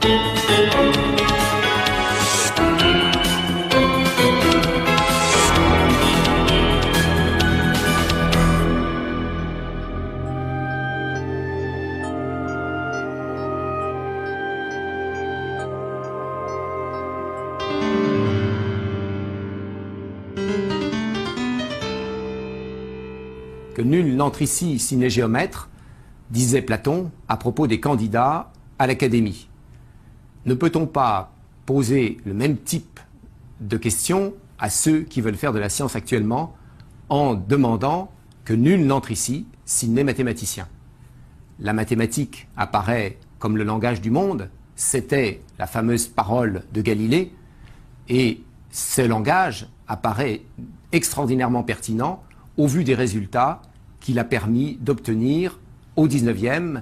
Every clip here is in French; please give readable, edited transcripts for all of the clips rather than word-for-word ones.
Que nul n'entre ici s'il n'est géomètre, disait Platon à propos des candidats à l'Académie. Ne peut-on pas poser le même type de questions à ceux qui veulent faire de la science actuellement en demandant que nul n'entre ici s'il n'est mathématicien? La mathématique apparaît comme le langage du monde, c'était la fameuse parole de Galilée, et ce langage apparaît extraordinairement pertinent au vu des résultats qu'il a permis d'obtenir au XIXe,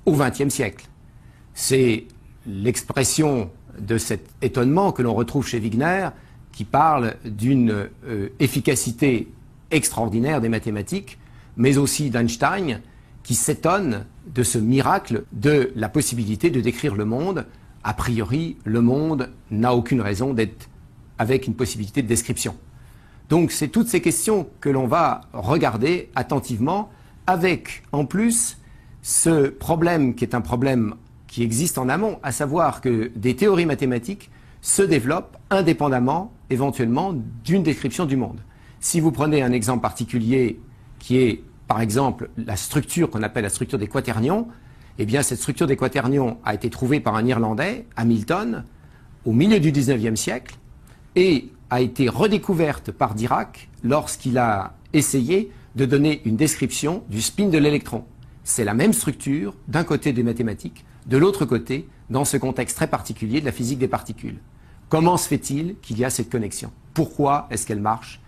au XXe siècle. C'est l'expression de cet étonnement que l'on retrouve chez Wigner, qui parle d'une efficacité extraordinaire des mathématiques, mais aussi d'Einstein, qui s'étonne de ce miracle de la possibilité de décrire le monde. A priori, le monde n'a aucune raison d'être avec une possibilité de description. Donc c'est toutes ces questions que l'on va regarder attentivement, avec en plus ce problème qui est un problème qui existe en amont, à savoir que des théories mathématiques se développent indépendamment, éventuellement, d'une description du monde. Si vous prenez un exemple particulier qui est, par exemple, la structure qu'on appelle la structure des quaternions, eh bien cette structure des quaternions a été trouvée par un Irlandais, Hamilton, au milieu du XIXe siècle, et a été redécouverte par Dirac lorsqu'il a essayé de donner une description du spin de l'électron. C'est la même structure d'un côté des mathématiques, de l'autre côté, dans ce contexte très particulier de la physique des particules. Comment se fait-il qu'il y a cette connexion? Pourquoi est-ce qu'elle marche?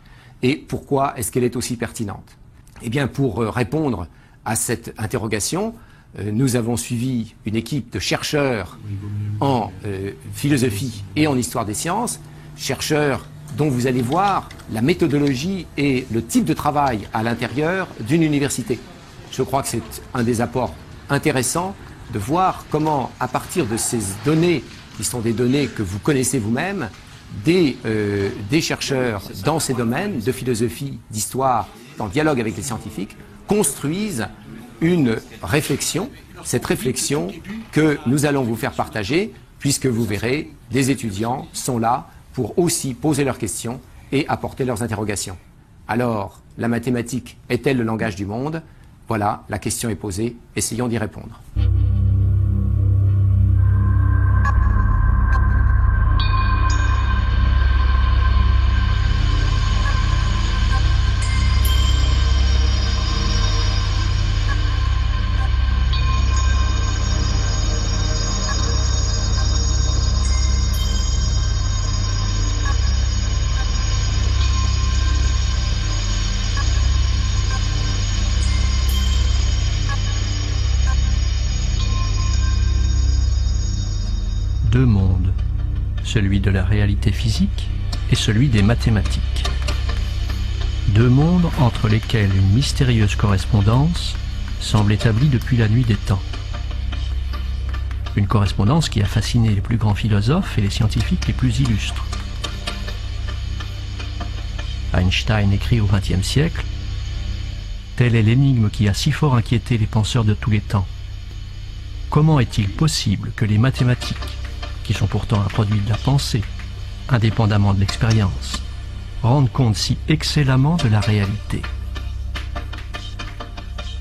Et pourquoi est-ce qu'elle est aussi pertinente? Eh bien, pour répondre à cette interrogation, nous avons suivi une équipe de chercheurs en philosophie et en histoire des sciences, chercheurs dont vous allez voir la méthodologie et le type de travail à l'intérieur d'une université. Je crois que c'est un des apports intéressants de voir comment, à partir de ces données, qui sont des données que vous connaissez vous-même, des chercheurs dans ces domaines de philosophie, d'histoire, en dialogue avec les scientifiques, construisent une réflexion, cette réflexion que nous allons vous faire partager, puisque vous verrez, des étudiants sont là pour aussi poser leurs questions et apporter leurs interrogations. Alors, la mathématique est-elle le langage du monde? Voilà, la question est posée, essayons d'y répondre. Deux mondes, celui de la réalité physique et celui des mathématiques. Deux mondes entre lesquels une mystérieuse correspondance semble établie depuis la nuit des temps. Une correspondance qui a fasciné les plus grands philosophes et les scientifiques les plus illustres. Einstein écrit au XXe siècle « Telle est l'énigme qui a si fort inquiété les penseurs de tous les temps. Comment est-il possible que les mathématiques, qui sont pourtant un produit de la pensée, indépendamment de l'expérience, rendent compte si excellemment de la réalité?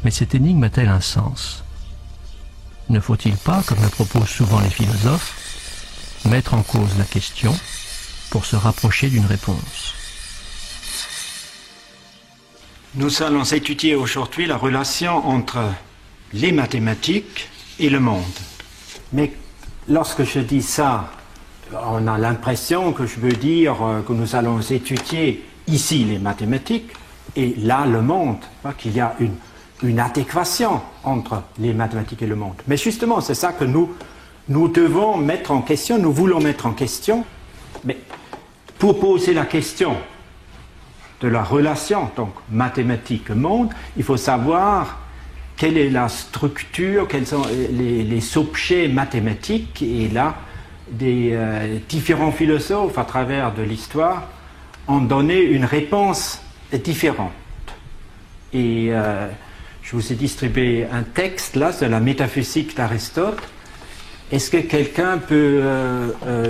Mais cette énigme a-t-elle un sens? Ne faut-il pas, comme le proposent souvent les philosophes, mettre en cause la question pour se rapprocher d'une réponse? Nous allons étudier aujourd'hui la relation entre les mathématiques et le monde. Mais lorsque je dis ça, on a l'impression que je veux dire que nous allons étudier ici les mathématiques et là le monde, qu'il y a une adéquation entre les mathématiques et le monde. Mais justement, c'est ça que nous devons mettre en question, nous voulons mettre en question. Mais pour poser la question de la relation, donc mathématiques-monde, il faut savoir quelle est la structure, quels sont les objets mathématiques. Et là, des différents philosophes à travers de l'histoire ont donné une réponse différente. Et je vous ai distribué un texte là, c'est la métaphysique d'Aristote. Est-ce que quelqu'un peut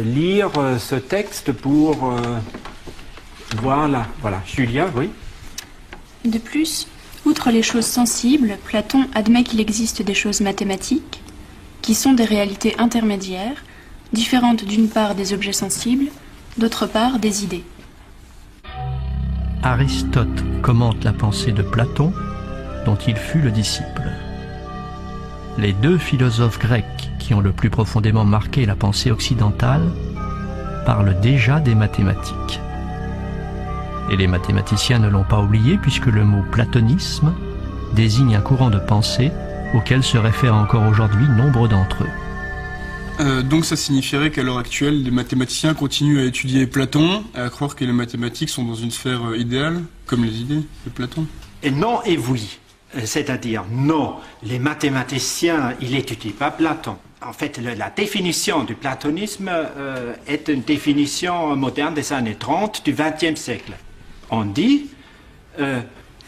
lire ce texte pour voir là? Voilà, Julia, oui. De plus, outre les choses sensibles, Platon admet qu'il existe des choses mathématiques, qui sont des réalités intermédiaires, différentes d'une part des objets sensibles, d'autre part des idées. Aristote commente la pensée de Platon, dont il fut le disciple. Les deux philosophes grecs qui ont le plus profondément marqué la pensée occidentale parlent déjà des mathématiques. Et les mathématiciens ne l'ont pas oublié puisque le mot platonisme désigne un courant de pensée auquel se réfèrent encore aujourd'hui nombre d'entre eux. Donc ça signifierait qu'à l'heure actuelle, les mathématiciens continuent à étudier Platon, à croire que les mathématiques sont dans une sphère idéale, comme les idées de Platon. Et non et oui. C'est-à-dire, non, les mathématiciens, ils n'étudient pas Platon. En fait, la définition du platonisme est une définition moderne des années 30 du XXe siècle. On dit,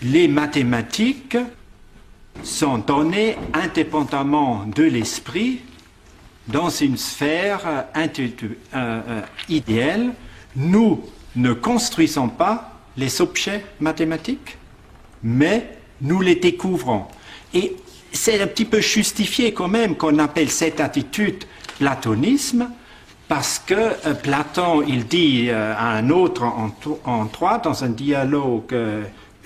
les mathématiques sont données indépendamment de l'esprit, dans une sphère idéale. Nous ne construisons pas les objets mathématiques, mais nous les découvrons. Et c'est un petit peu justifié quand même qu'on appelle cette attitude platonisme, parce que Platon, il dit à un autre en trois, dans un dialogue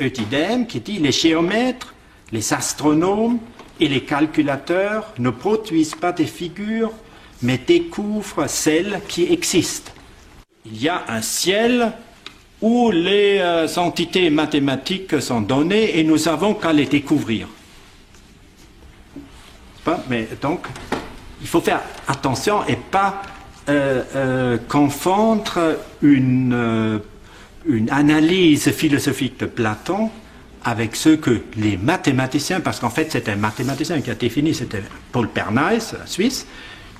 Eutydème, qui dit « Les géomètres, les astronomes et les calculateurs ne produisent pas des figures, mais découvrent celles qui existent. Il y a un ciel où les entités mathématiques sont données et nous n'avons qu'à les découvrir. » Mais donc, il faut faire attention et pas confondre une analyse philosophique de Platon avec ce que les mathématiciens, parce qu'en fait c'est un mathématicien qui a défini, c'était Paul Pernaes, Suisse,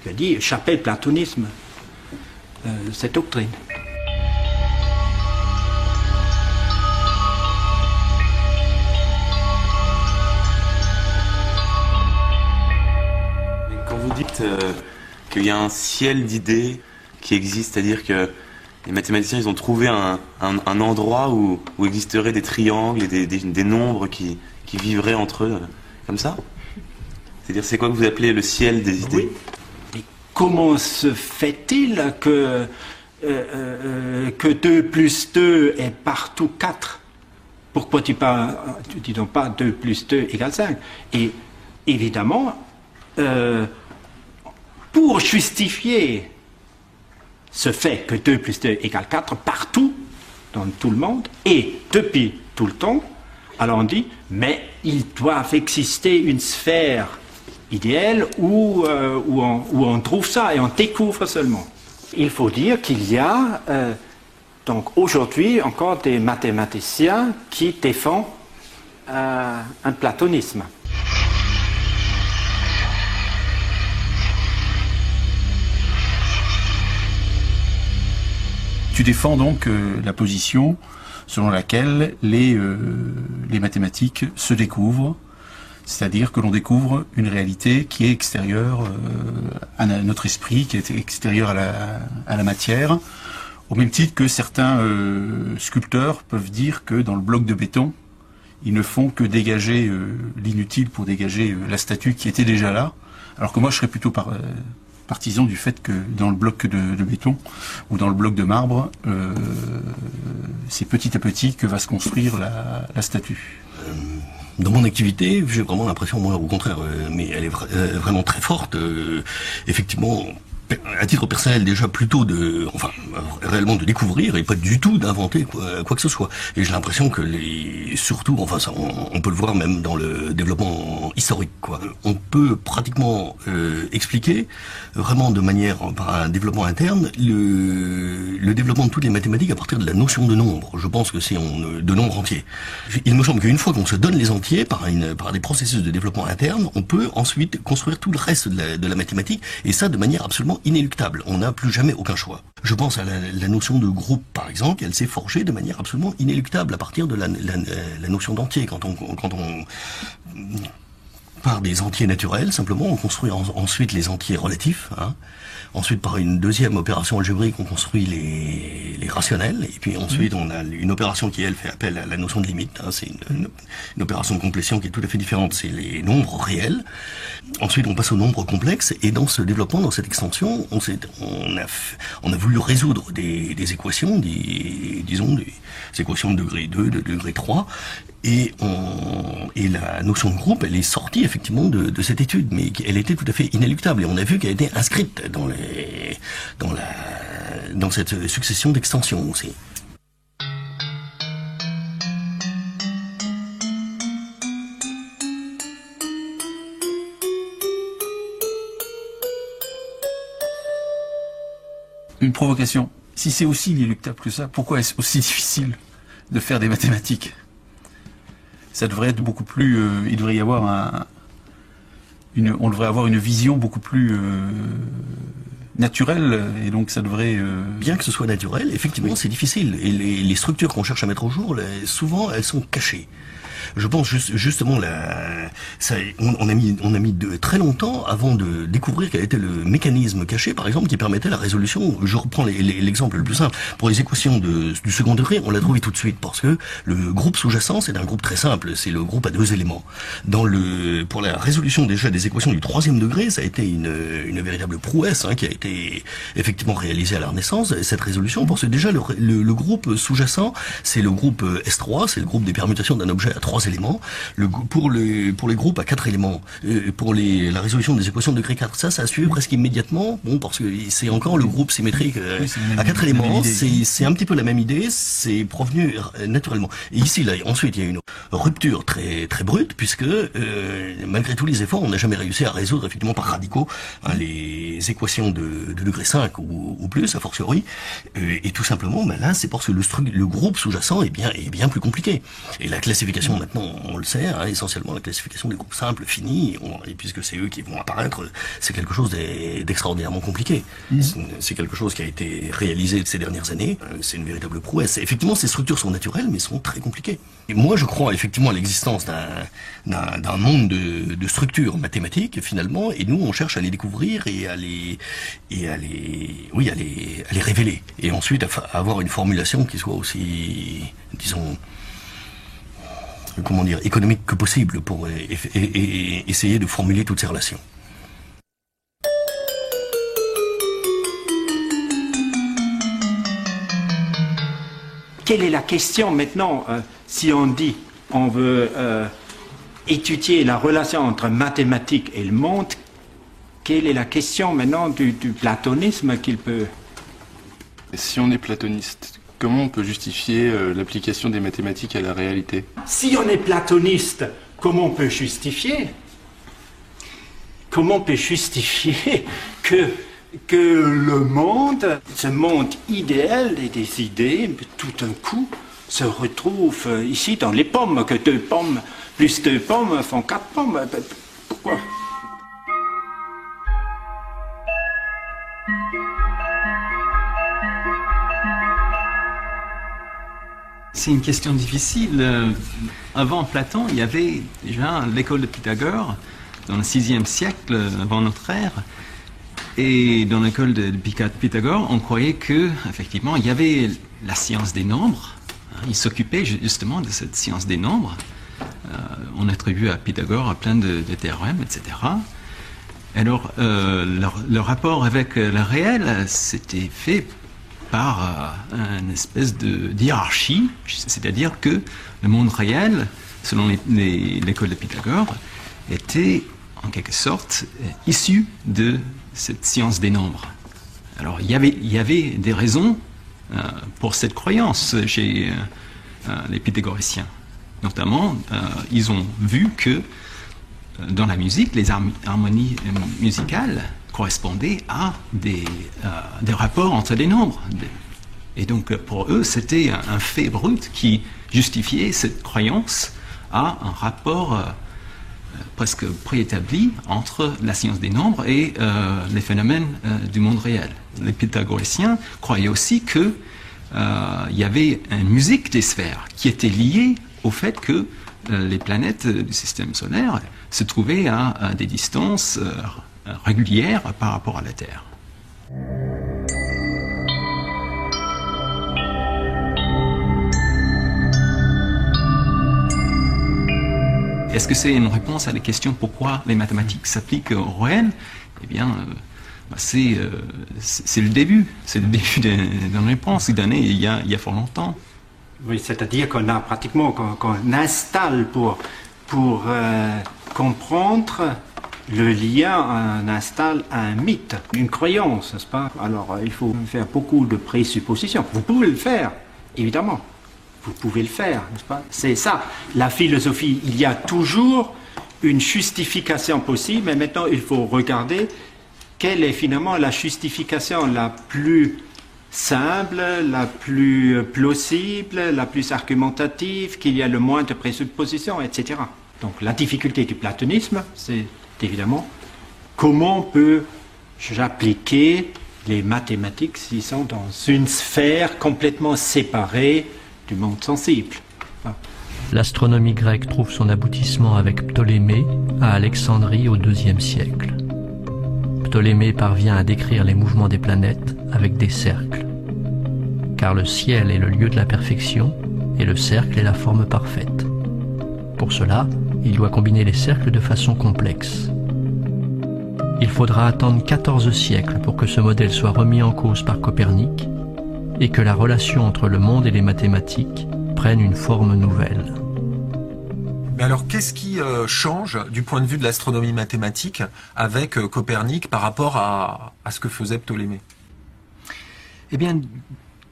qui a dit « j'appelle platonisme cette doctrine ». Quand vous dites qu'il y a un ciel d'idées qui existe, c'est-à-dire que les mathématiciens, ils ont trouvé un endroit où existeraient des triangles et des nombres qui vivraient entre eux, comme ça? C'est-à-dire, c'est quoi que vous appelez le ciel des idées? Oui. Et comment se fait-il que 2 plus 2 est partout 4? Pourquoi tu dis donc pas 2 plus 2 égale 5? Et évidemment, pour justifier ce fait que 2 plus 2 égale 4 partout, dans tout le monde, et depuis tout le temps, alors on dit, mais il doit exister une sphère idéale où on trouve ça et on découvre seulement. Il faut dire qu'il y a donc aujourd'hui encore des mathématiciens qui défendent un platonisme. Tu défends donc la position selon laquelle les mathématiques se découvrent, c'est-à-dire que l'on découvre une réalité qui est extérieure à notre esprit, qui est extérieure à la matière, au même titre que certains sculpteurs peuvent dire que dans le bloc de béton, ils ne font que dégager l'inutile pour dégager la statue qui était déjà là, alors que moi je serais plutôt partisan du fait que dans le bloc de béton ou dans le bloc de marbre, c'est petit à petit que va se construire la statue. Dans mon activité, j'ai vraiment l'impression, moi au contraire, mais elle est vraiment très forte. Effectivement, à titre personnel déjà plutôt réellement de découvrir et pas du tout d'inventer quoi que ce soit. Et j'ai l'impression que surtout, enfin ça, on peut le voir même dans le développement historique, quoi. On peut pratiquement expliquer vraiment de manière, par un développement interne, le développement de toutes les mathématiques à partir de la notion de nombre. Je pense que c'est de nombre entier. Il me semble qu'une fois qu'on se donne les entiers par des processus de développement interne, on peut ensuite construire tout le reste de la mathématique, et ça de manière absolument inéluctable. On n'a plus jamais aucun choix. Je pense à la notion de groupe, par exemple, elle s'est forgée de manière absolument inéluctable à partir de la notion d'entier. Quand on part des entiers naturels, simplement, on construit ensuite les entiers relatifs, hein. Ensuite, par une deuxième opération algébrique, on construit les rationnels. Et puis ensuite, on a une opération qui, elle, fait appel à la notion de limite, hein. C'est une opération de complétion qui est tout à fait différente. C'est les nombres réels. Ensuite, on passe aux nombres complexes. Et dans ce développement, dans cette extension, on a voulu résoudre des équations, disons des équations de degré 2, de degré 3. Et la notion de groupe, elle est sortie effectivement de cette étude, mais elle était tout à fait inéluctable. Et on a vu qu'elle était inscrite dans cette succession d'extensions aussi. Une provocation. Si c'est aussi inéluctable que ça, pourquoi est-ce aussi difficile de faire des mathématiques? Ça devrait être beaucoup plus... il devrait y avoir on devrait avoir une vision beaucoup plus naturelle, et donc ça devrait... Bien que ce soit naturel, effectivement, c'est difficile. Et les structures qu'on cherche à mettre au jour, souvent, elles sont cachées. Je pense justement on a mis très longtemps avant de découvrir quel était le mécanisme caché, par exemple, qui permettait la résolution. Je reprends l'exemple le plus simple. Pour les équations du second degré, on l'a trouvé tout de suite parce que le groupe sous-jacent, c'est un groupe très simple. C'est le groupe à 2 éléments. Pour la résolution déjà des équations du troisième degré, ça a été une véritable prouesse, hein, qui a été effectivement réalisée à la Renaissance. Cette résolution, parce que déjà le groupe sous-jacent, c'est le groupe S3, c'est le groupe des permutations d'un objet à 3 éléments. Pour les groupes à 4 éléments, pour la résolution des équations de degré 4, ça a suivi presque immédiatement, parce que c'est encore le groupe symétrique à 4 éléments, c'est un petit peu la même idée, c'est provenu naturellement. Et ici, là, ensuite, il y a une rupture très, très brute, puisque malgré tous les efforts, on n'a jamais réussi à résoudre effectivement par radicaux, hein, les équations de degré 5 ou plus, a fortiori, et tout simplement, là, c'est parce que le groupe sous-jacent est bien plus compliqué. Et la classification, maintenant, on le sait, hein, essentiellement la classification des groupes simples finis, et puisque c'est eux qui vont apparaître, c'est quelque chose d'extraordinairement compliqué. C'est quelque chose qui a été réalisé ces dernières années, c'est une véritable prouesse. Effectivement, ces structures sont naturelles, mais sont très compliquées. Et moi, je crois effectivement à l'existence d'un monde de structures mathématiques, finalement, et nous, on cherche à les découvrir et à les révéler. Et ensuite, à avoir une formulation qui soit aussi, disons, économique que possible pour essayer de formuler toutes ces relations. Quelle est la question maintenant, si on dit on veut étudier la relation entre mathématiques et le monde, quelle est la question maintenant du platonisme qu'il peut... Si on est platoniste, comment on peut justifier l'application des mathématiques à la réalité? Si on est platoniste, comment on peut justifier que le monde, ce monde idéal et des idées, tout d'un coup, se retrouve ici dans les pommes, que 2 pommes plus 2 pommes font 4 pommes. Pourquoi ? C'est une question difficile. Avant Platon, il y avait déjà l'école de Pythagore, dans le 6e siècle avant notre ère. Et dans l'école de Pythagore, on croyait que, effectivement, il y avait la science des nombres. Il s'occupait justement de cette science des nombres. On attribue à Pythagore plein de théorèmes, etc. Alors, le rapport avec le réel, c'était fait par une espèce de hiérarchie, c'est-à-dire que le monde réel, selon l'école de Pythagore, était en quelque sorte issu de cette science des nombres. Alors il y avait des raisons pour cette croyance chez les pythagoriciens. Notamment, ils ont vu que dans la musique, les harmonies musicales correspondaient à des rapports entre des nombres. Et donc pour eux, c'était un fait brut qui justifiait cette croyance à un rapport presque préétabli entre la science des nombres et les phénomènes du monde réel. Les pythagoriciens croyaient aussi qu'il y avait une musique des sphères qui était liée au fait que les planètes du système solaire se trouvaient à des distances régulières par rapport à la Terre. Est-ce que c'est une réponse à la question pourquoi les mathématiques s'appliquent au réel? Eh bien, c'est le début. C'est le début d'une réponse donnée il y a fort longtemps. Oui, c'est-à-dire qu'on a pratiquement, qu'on installe pour comprendre le lien, on installe un mythe, une croyance, n'est-ce pas? Alors, il faut faire beaucoup de présuppositions. Vous pouvez le faire, évidemment. Vous pouvez le faire, n'est-ce pas? C'est ça, la philosophie. Il y a toujours une justification possible, mais maintenant, il faut regarder quelle est finalement la justification la plus simple, la plus plausible, la plus argumentative, qu'il y a le moins de présuppositions, etc. Donc la difficulté du platonisme, c'est évidemment comment peux-je appliquer les mathématiques s'ils sont dans une sphère complètement séparée du monde sensible. L'astronomie grecque trouve son aboutissement avec Ptolémée à Alexandrie au IIe siècle. Ptolémée parvient à décrire les mouvements des planètes avec des cercles. Car le ciel est le lieu de la perfection et le cercle est la forme parfaite. Pour cela, il doit combiner les cercles de façon complexe. Il faudra attendre 14 siècles pour que ce modèle soit remis en cause par Copernic et que la relation entre le monde et les mathématiques prenne une forme nouvelle. Mais alors, qu'est-ce qui change du point de vue de l'astronomie mathématique avec Copernic par rapport à ce que faisait Ptolémée? Eh bien,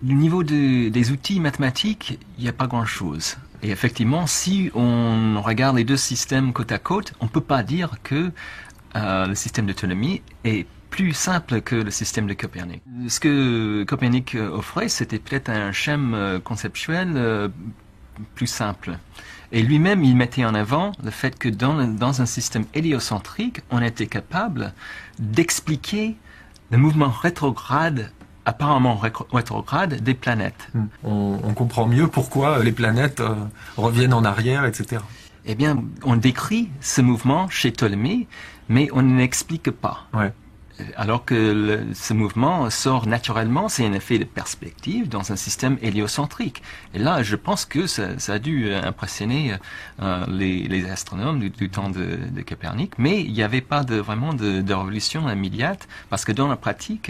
du niveau des outils mathématiques, il n'y a pas grand-chose. Et effectivement, si on regarde les deux systèmes côte à côte, on ne peut pas dire que le système de Ptolémée est plus simple que le système de Copernic. Ce que Copernic offrait, c'était peut-être un schème conceptuel plus simple. Et lui-même, il mettait en avant le fait que dans un système héliocentrique, on était capable d'expliquer le mouvement rétrograde, apparemment rétrograde, des planètes. On comprend mieux pourquoi les planètes reviennent en arrière, etc. Eh bien, on décrit ce mouvement chez Ptolémée, mais on n'explique pas. Ouais. Alors que ce mouvement sort naturellement, c'est un effet de perspective dans un système héliocentrique. Et là, je pense que ça a dû impressionner les astronomes du temps de Copernic, mais il n'y avait pas vraiment de révolution immédiate, parce que dans la pratique,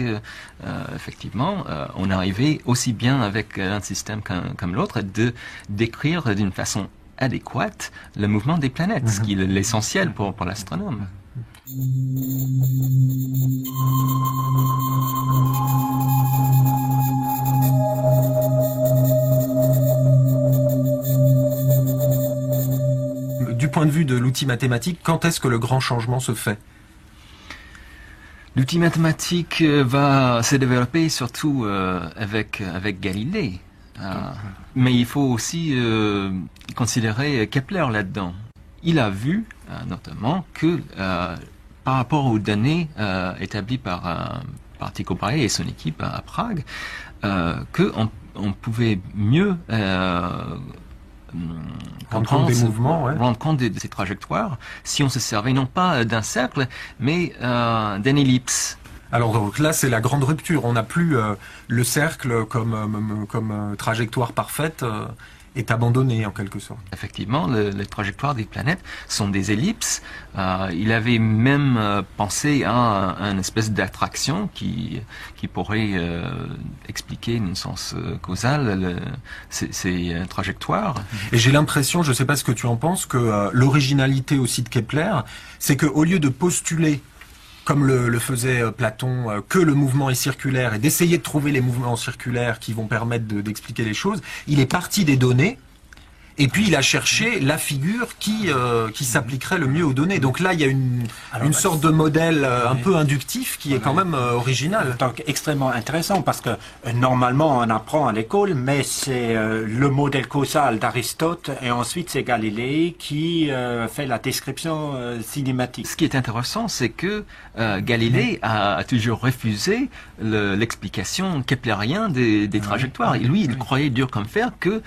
effectivement, on arrivait aussi bien avec un système comme l'autre de décrire d'une façon adéquate le mouvement des planètes, ce qui est l'essentiel pour l'astronome. Du point de vue de l'outil mathématique, quand est-ce que le grand changement se fait? L'outil mathématique va se développer surtout avec Galilée. Mais il faut aussi considérer Kepler là-dedans. Il a vu notamment que par rapport aux données établies par Tycho Brahe et son équipe à Prague, qu'on pouvait mieux rendre compte des mouvements, rendre compte de ces trajectoires si on se servait non pas d'un cercle, mais d'une ellipse. Alors donc là, c'est la grande rupture. On n'a plus le cercle comme trajectoire parfaite est abandonné en quelque sorte. Effectivement, les trajectoires des planètes sont des ellipses. Il avait même pensé à une espèce d'attraction qui pourrait expliquer une sens causal ces trajectoires. Et j'ai l'impression, je ne sais pas ce que tu en penses, que l'originalité aussi de Kepler, c'est qu'au lieu de postuler comme le faisait Platon, que le mouvement est circulaire et d'essayer de trouver les mouvements circulaires qui vont permettre d'expliquer les choses, il est parti des données. Et puis il a cherché la figure qui s'appliquerait le mieux aux données. Donc là, il y a une sorte de modèle un peu inductif qui est quand même original. Donc extrêmement intéressant parce que normalement on apprend à l'école, mais c'est le modèle causal d'Aristote et ensuite c'est Galilée qui fait la description cinématique. Ce qui est intéressant, c'est que Galilée a toujours refusé l'explication keplérienne des trajectoires. Et lui, il croyait dur comme fer que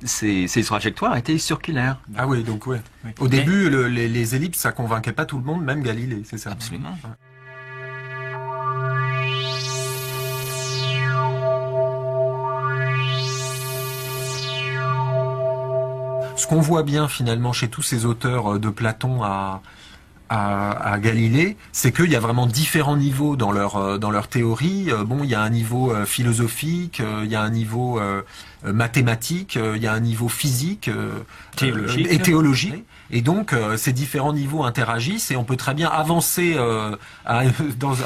ces trajectoires étaient circulaires. Ah oui, donc ouais. Au début, les ellipses, ça convainquait pas tout le monde, même Galilée, c'est ça? Absolument. Ouais. Ce qu'on voit bien finalement chez tous ces auteurs de Platon à Galilée, c'est qu'il y a vraiment différents niveaux dans leur théorie. Bon, il y a un niveau philosophique, il y a un niveau mathématique, il y a un niveau physique et théologique. Et donc, ces différents niveaux interagissent et on peut très bien avancer à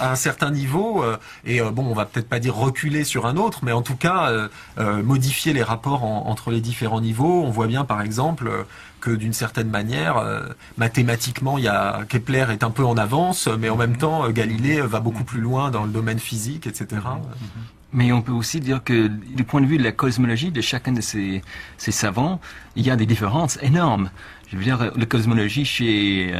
un certain niveau et bon, on va peut-être pas dire reculer sur un autre, mais en tout cas modifier les rapports entre les différents niveaux. On voit bien, par exemple, que d'une certaine manière, mathématiquement, Kepler est un peu en avance, mais en même temps, Galilée va beaucoup plus loin dans le domaine physique, etc. Mais on peut aussi dire que du point de vue de la cosmologie de chacun de ces savants, il y a des différences énormes. Je veux dire, la cosmologie chez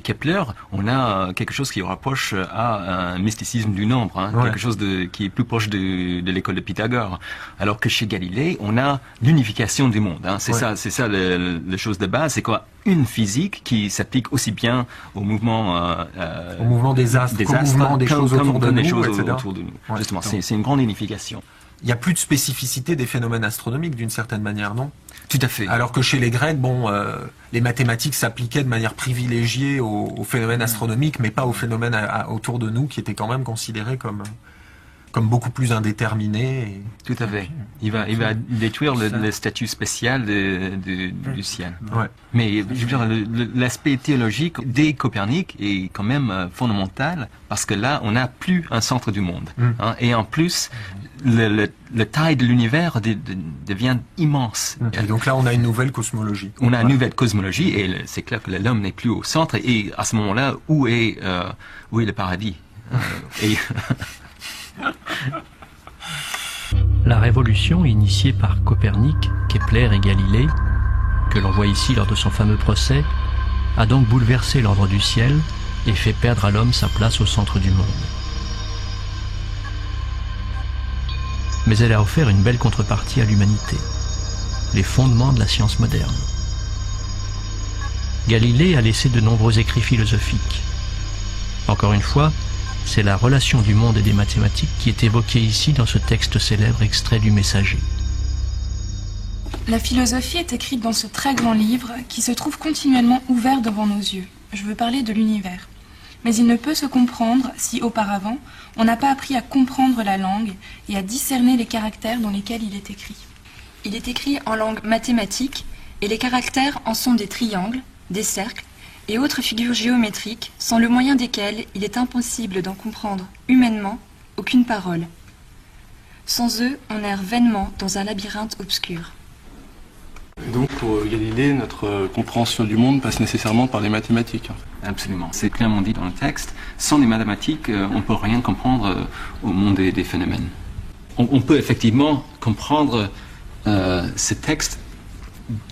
Kepler, on a quelque chose qui rapproche à un mysticisme du nombre, quelque chose qui est plus proche de l'école de Pythagore. Alors que chez Galilée, on a l'unification du monde. C'est ça la chose de base. C'est quoi? Une physique qui s'applique aussi bien au mouvement des astres, qu'au mouvement des choses autour de nous, etc. Ouais, justement, c'est une grande unification. Il n'y a plus de spécificité des phénomènes astronomiques d'une certaine manière, non? Tout à fait. Alors que chez les Grecs, bon, les mathématiques s'appliquaient de manière privilégiée aux phénomènes astronomiques, mais pas aux phénomènes autour de nous, qui étaient quand même considérés comme beaucoup plus indéterminés. Tout à fait. Il va détruire le statut spécial du ciel. Ouais. Mais je veux dire, l'aspect théologique des Copernic est quand même fondamental, parce que là, on n'a plus un centre du monde. Et en plus, la taille de l'univers devient immense. Et donc là, on a une nouvelle cosmologie. On a une nouvelle cosmologie, et c'est clair que l'homme n'est plus au centre. Et à ce moment-là, où est le paradis? La révolution initiée par Copernic, Kepler et Galilée, que l'on voit ici lors de son fameux procès, a donc bouleversé l'ordre du ciel et fait perdre à l'homme sa place au centre du monde. Mais elle a offert une belle contrepartie à l'humanité, les fondements de la science moderne. Galilée a laissé de nombreux écrits philosophiques. Encore une fois, c'est la relation du monde et des mathématiques qui est évoquée ici dans ce texte célèbre extrait du Messager. La philosophie est écrite dans ce très grand livre qui se trouve continuellement ouvert devant nos yeux. Je veux parler de l'univers. Mais il ne peut se comprendre si, auparavant, on n'a pas appris à comprendre la langue et à discerner les caractères dans lesquels il est écrit. Il est écrit en langue mathématique et les caractères en sont des triangles, des cercles et autres figures géométriques sans le moyen desquelles il est impossible d'en comprendre humainement aucune parole. Sans eux, on erre vainement dans un labyrinthe obscur. Donc pour Galilée, notre compréhension du monde passe nécessairement par les mathématiques. Absolument, c'est clairement dit dans le texte. Sans les mathématiques, on ne peut rien comprendre au monde des phénomènes. On peut effectivement comprendre ce texte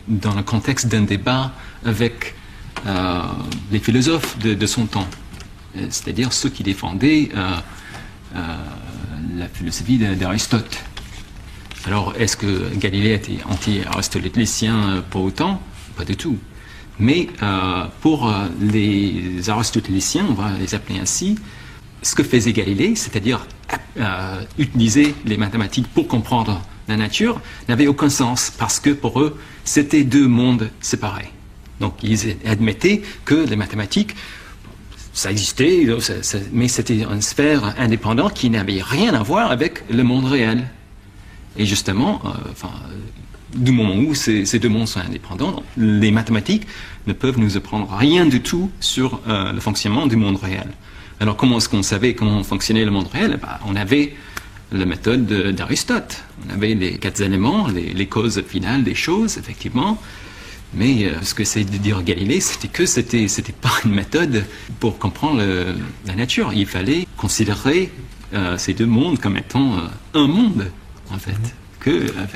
dans le contexte d'un débat avec les philosophes de son temps, c'est-à-dire ceux qui défendaient la philosophie d'Aristote. Alors, est-ce que Galilée était anti-aristotélicien pour autant? Pas du tout. Mais pour les aristotéliciens, on va les appeler ainsi, ce que faisait Galilée, c'est-à-dire utiliser les mathématiques pour comprendre la nature, n'avait aucun sens, parce que pour eux, c'était deux mondes séparés. Donc, ils admettaient que les mathématiques, ça existait, mais c'était une sphère indépendante qui n'avait rien à voir avec le monde réel. Et justement, du moment où ces deux mondes sont indépendants, les mathématiques ne peuvent nous apprendre rien du tout sur le fonctionnement du monde réel. Alors comment est-ce qu'on savait comment fonctionnait le monde réel? On avait la méthode d'Aristote. On avait les 4 éléments, les causes finales des choses, effectivement. Mais ce que c'est de dire Galilée, c'était que c'était pas une méthode pour comprendre la nature. Il fallait considérer ces deux mondes comme étant un monde, en fait.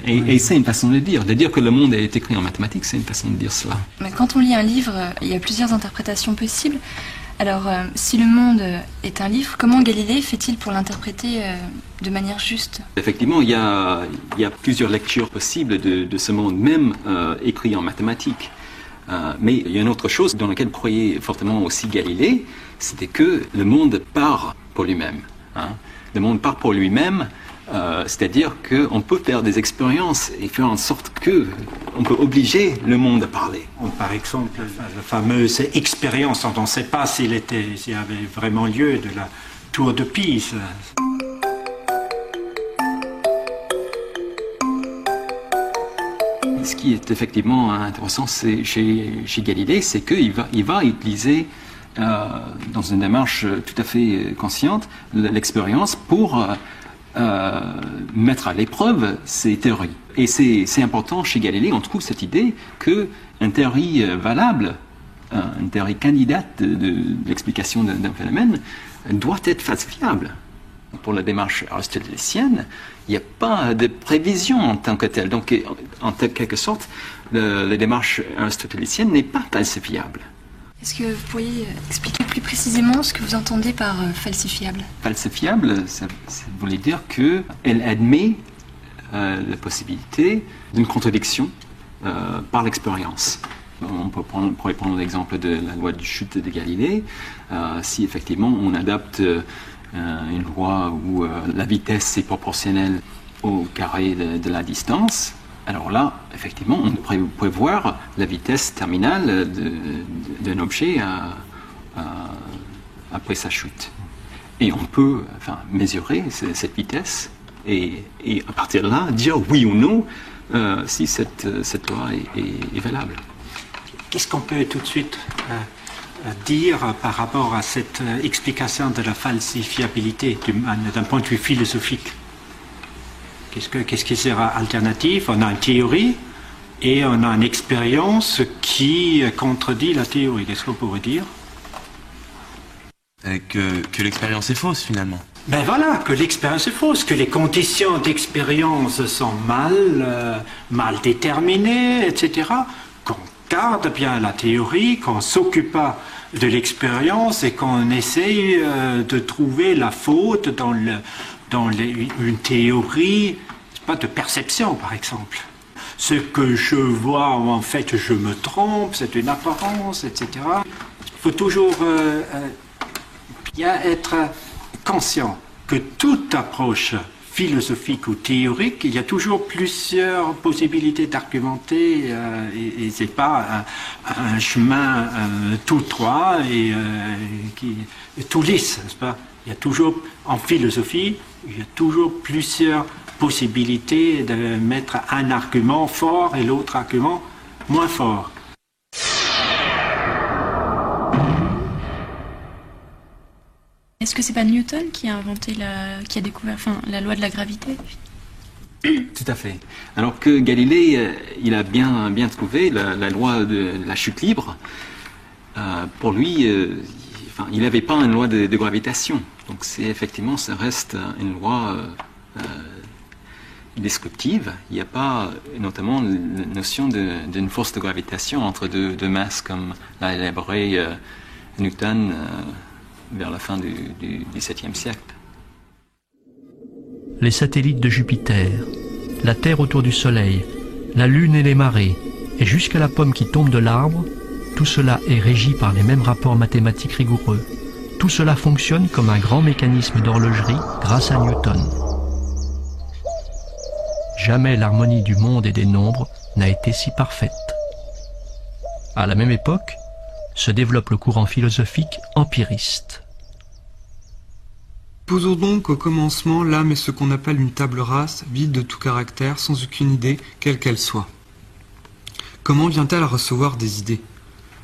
Et c'est une façon de dire que le monde est écrit en mathématiques, c'est une façon de dire cela. Mais quand on lit un livre, il y a plusieurs interprétations possibles. Alors, si le monde est un livre, comment Galilée fait-il pour l'interpréter de manière juste? Effectivement, il y a plusieurs lectures possibles de ce monde, même écrit en mathématiques. Mais il y a une autre chose dans laquelle croyait fortement aussi Galilée, c'était que le monde part pour lui-même. Le monde part pour lui-même, c'est-à-dire qu'on peut faire des expériences et faire en sorte qu'on peut obliger le monde à parler. Par exemple, la fameuse expérience dont on ne sait pas s'il y avait vraiment lieu de la tour de Pise. Ce qui est effectivement intéressant chez Galilée, c'est qu'il va utiliser, dans une démarche tout à fait consciente, l'expérience pour mettre à l'épreuve ses théories. Et c'est important chez Galilée, on trouve cette idée qu'une théorie valable, une théorie candidate de l'explication d'un phénomène, doit être falsifiable. Pour la démarche aristotélicienne, il n'y a pas de prévision en tant que telle. Donc, en quelque sorte, la démarche aristotélicienne n'est pas falsifiable. Est-ce que vous pourriez expliquer plus précisément ce que vous entendez par falsifiable? Falsifiable, ça voulait dire qu'elle admet la possibilité d'une contradiction par l'expérience. On pourrait prendre l'exemple de la loi de chute de Galilée. Si effectivement on adopte une loi où la vitesse est proportionnelle au carré de la distance, alors là, effectivement, on pourrait prévoir la vitesse terminale d'un objet après sa chute. Et on peut mesurer cette vitesse et à partir de là, dire oui ou non si cette loi est valable. Qu'est-ce qu'on peut tout de suite dire par rapport à cette explication de la falsifiabilité d'un point de vue philosophique? Qu'est-ce qui sera alternatif? On a une théorie et on a une expérience qui contredit la théorie. Qu'est-ce qu'on pourrait dire? Que l'expérience est fausse, finalement. Ben voilà, que l'expérience est fausse, que les conditions d'expérience sont mal déterminées, etc. Qu'on garde bien la théorie, qu'on ne s'occupe pas de l'expérience et qu'on essaye de trouver la faute dans une théorie, pas de perception par exemple. Ce que je vois, en fait je me trompe, c'est une apparence, etc. Il faut toujours bien être conscient que toute approche philosophique ou théorique, il y a toujours plusieurs possibilités d'argumenter et c'est pas un chemin tout droit et tout lisse, n'est-ce pas? Il y a toujours, en philosophie, il y a toujours plusieurs possibilités de mettre un argument fort et l'autre argument moins fort. Est-ce que c'est pas Newton qui a inventé qui a découvert la loi de la gravité? Tout à fait. Alors que Galilée, il a bien trouvé la loi de la chute libre. Pour lui, il n'avait pas une loi de gravitation. Donc effectivement, ça reste une loi descriptive. Il n'y a pas notamment la notion d'une force de gravitation entre deux masses comme l'a élaboré Newton vers la fin du XVIIe siècle. Les satellites de Jupiter, la Terre autour du Soleil, la Lune et les marées, et jusqu'à la pomme qui tombe de l'arbre, tout cela est régi par les mêmes rapports mathématiques rigoureux. Tout cela fonctionne comme un grand mécanisme d'horlogerie grâce à Newton. Jamais l'harmonie du monde et des nombres n'a été si parfaite. À la même époque, se développe le courant philosophique empiriste. Supposons donc qu'au commencement, l'âme est ce qu'on appelle une table rase, vide de tout caractère, sans aucune idée, quelle qu'elle soit. Comment vient-elle à recevoir des idées?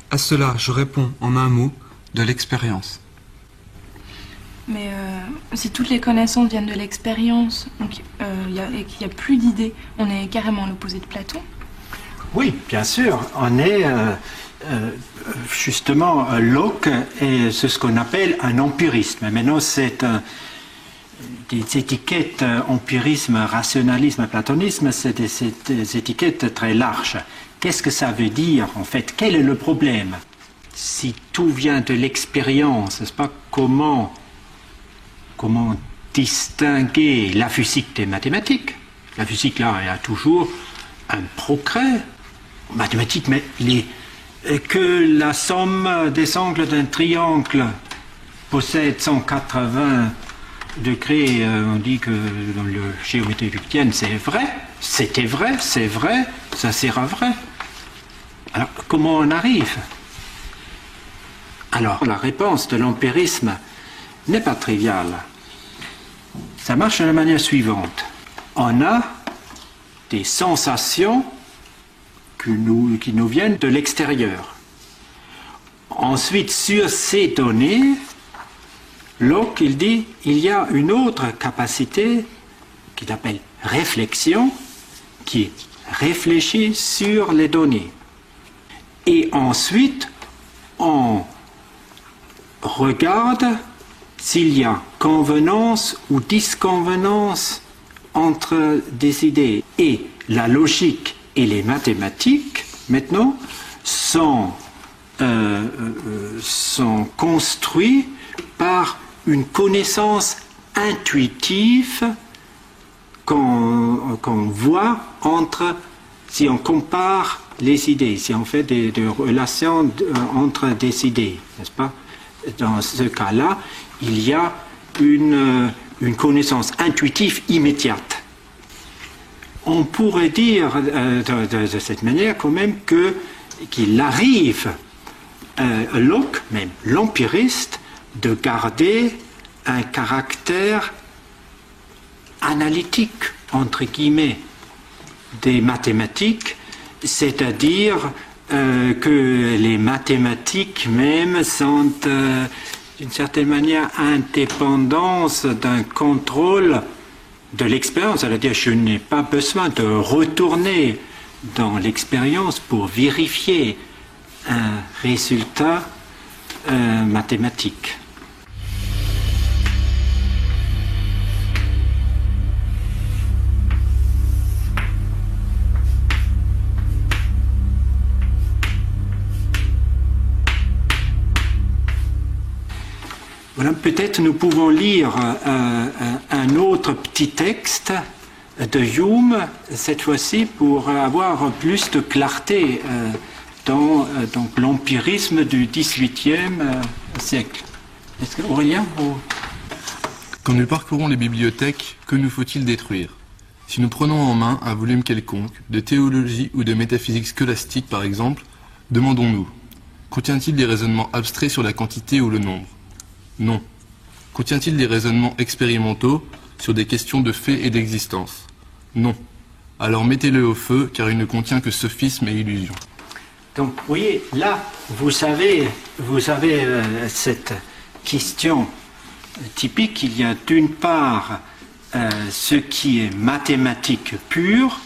À cela, je réponds en un mot, de l'expérience. Mais si toutes les connaissances viennent de l'expérience, donc et qu'il n'y a plus d'idées, on est carrément à l'opposé de Platon. Oui, bien sûr. On est justement Locke, et c'est ce qu'on appelle un empirisme. Mais maintenant, c'est des étiquettes empirisme, rationalisme, platonisme, c'est des étiquettes très larges. Qu'est-ce que ça veut dire en fait? Quel est le problème? Si tout vient de l'expérience, n'est-ce pas, comment distinguer la physique des mathématiques? La physique, là, il y a toujours un progrès mathématique, mais que la somme des angles d'un triangle possède 180 degrés, on dit que dans la géométrie euclidienne, c'est vrai, c'était vrai, c'est vrai, ça sera vrai. Alors, comment on arrive? Alors, la réponse de l'empirisme n'est pas triviale. Ça marche de la manière suivante. On a des sensations qui nous viennent de l'extérieur. Ensuite, sur ces données, Locke, il dit, il y a une autre capacité qu'il appelle réflexion, qui réfléchit sur les données. Et ensuite, on regarde s'il y a convenance ou disconvenance entre des idées. Et la logique et les mathématiques, maintenant, sont construits par une connaissance intuitive qu'on voit si on compare les idées, si on fait des relations entre des idées, n'est-ce pas? Dans ce cas-là, il y a une connaissance intuitive immédiate. On pourrait dire de cette manière quand même qu'il arrive à Locke, même l'empiriste, de garder un caractère analytique, entre guillemets, des mathématiques, c'est-à-dire que les mathématiques même sont d'une certaine manière indépendantes d'un contrôle de l'expérience. C'est-à-dire je n'ai pas besoin de retourner dans l'expérience pour vérifier un résultat mathématique. Voilà, peut-être nous pouvons lire un autre petit texte de Hume, cette fois-ci pour avoir plus de clarté dans donc l'empirisme du XVIIIe siècle. Est-ce que Aurélien Quand nous parcourons les bibliothèques, que nous faut-il détruire? Si nous prenons en main un volume quelconque, de théologie ou de métaphysique scolastique par exemple, demandons-nous, contient-il des raisonnements abstraits sur la quantité ou le nombre? Non. Contient-il des raisonnements expérimentaux sur des questions de fait et d'existence? Non. Alors mettez-le au feu, car il ne contient que sophisme et illusion. Donc, vous voyez, là, vous avez cette question typique. Il y a d'une part ce qui est mathématique pur,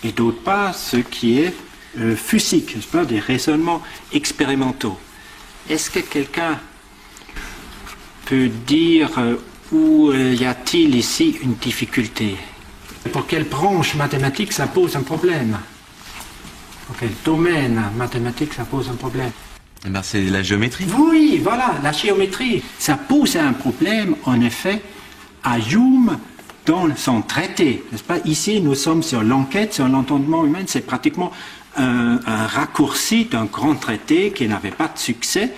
et d'autre part ce qui est physique, n'est-ce pas, des raisonnements expérimentaux. Est-ce que quelqu'un peut dire où y a-t-il ici une difficulté? Pour quelle branche mathématique ça pose un problème? Pour quel domaine mathématique ça pose un problème? Eh bien, c'est la géométrie. Oui, voilà, la géométrie. Ça pose un problème, en effet, à Hume dans son traité, n'est-ce pas? Ici, nous sommes sur l'enquête, sur l'entendement humain. C'est pratiquement un raccourci d'un grand traité qui n'avait pas de succès,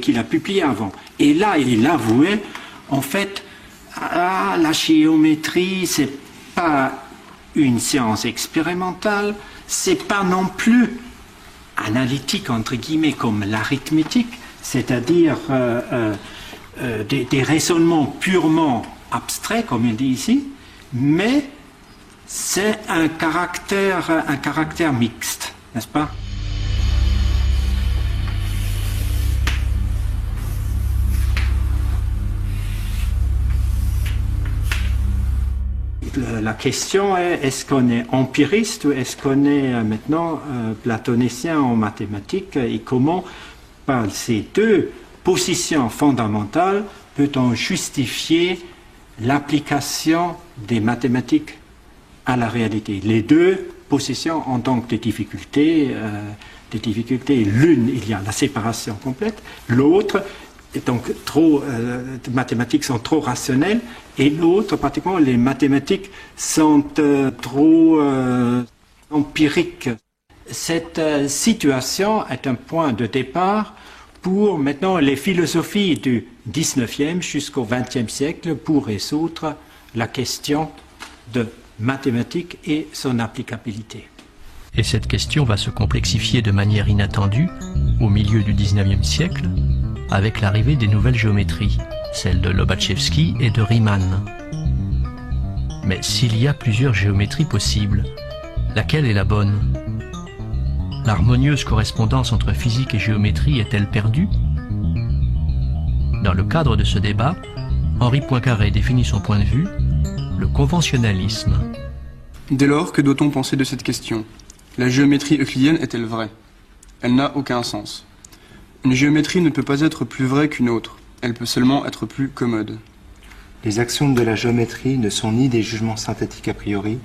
qu'il a publié avant. Et là, il avouait, en fait, la géométrie, c'est pas une science expérimentale, c'est pas non plus analytique, entre guillemets, comme l'arithmétique, c'est-à-dire des raisonnements purement abstrait, comme il dit ici, mais c'est un caractère mixte, n'est-ce pas? La question est, est-ce qu'on est empiriste ou est-ce qu'on est maintenant platonicien en mathématiques, et comment, par ces deux positions fondamentales, peut-on justifier l'application des mathématiques à la réalité? Les deux positions ont donc des difficultés. L'une, il y a la séparation complète, l'autre, donc les mathématiques sont trop rationnelles, et l'autre, pratiquement, les mathématiques sont trop empiriques. Cette situation est un point de départ pour maintenant les philosophies du 19e jusqu'au 20e siècle pour résoudre la question de mathématiques et son applicabilité. Et cette question va se complexifier de manière inattendue au milieu du 19e siècle avec l'arrivée des nouvelles géométries, celles de Lobachevsky et de Riemann. Mais s'il y a plusieurs géométries possibles, laquelle est la bonne? L'harmonieuse correspondance entre physique et géométrie est-elle perdue? Dans le cadre de ce débat, Henri Poincaré définit son point de vue, le conventionnalisme. Dès lors, que doit-on penser de cette question? La géométrie euclidienne est-elle vraie? Elle n'a aucun sens. Une géométrie ne peut pas être plus vraie qu'une autre. Elle peut seulement être plus commode. Les axiomes de la géométrie ne sont ni des jugements synthétiques a priori,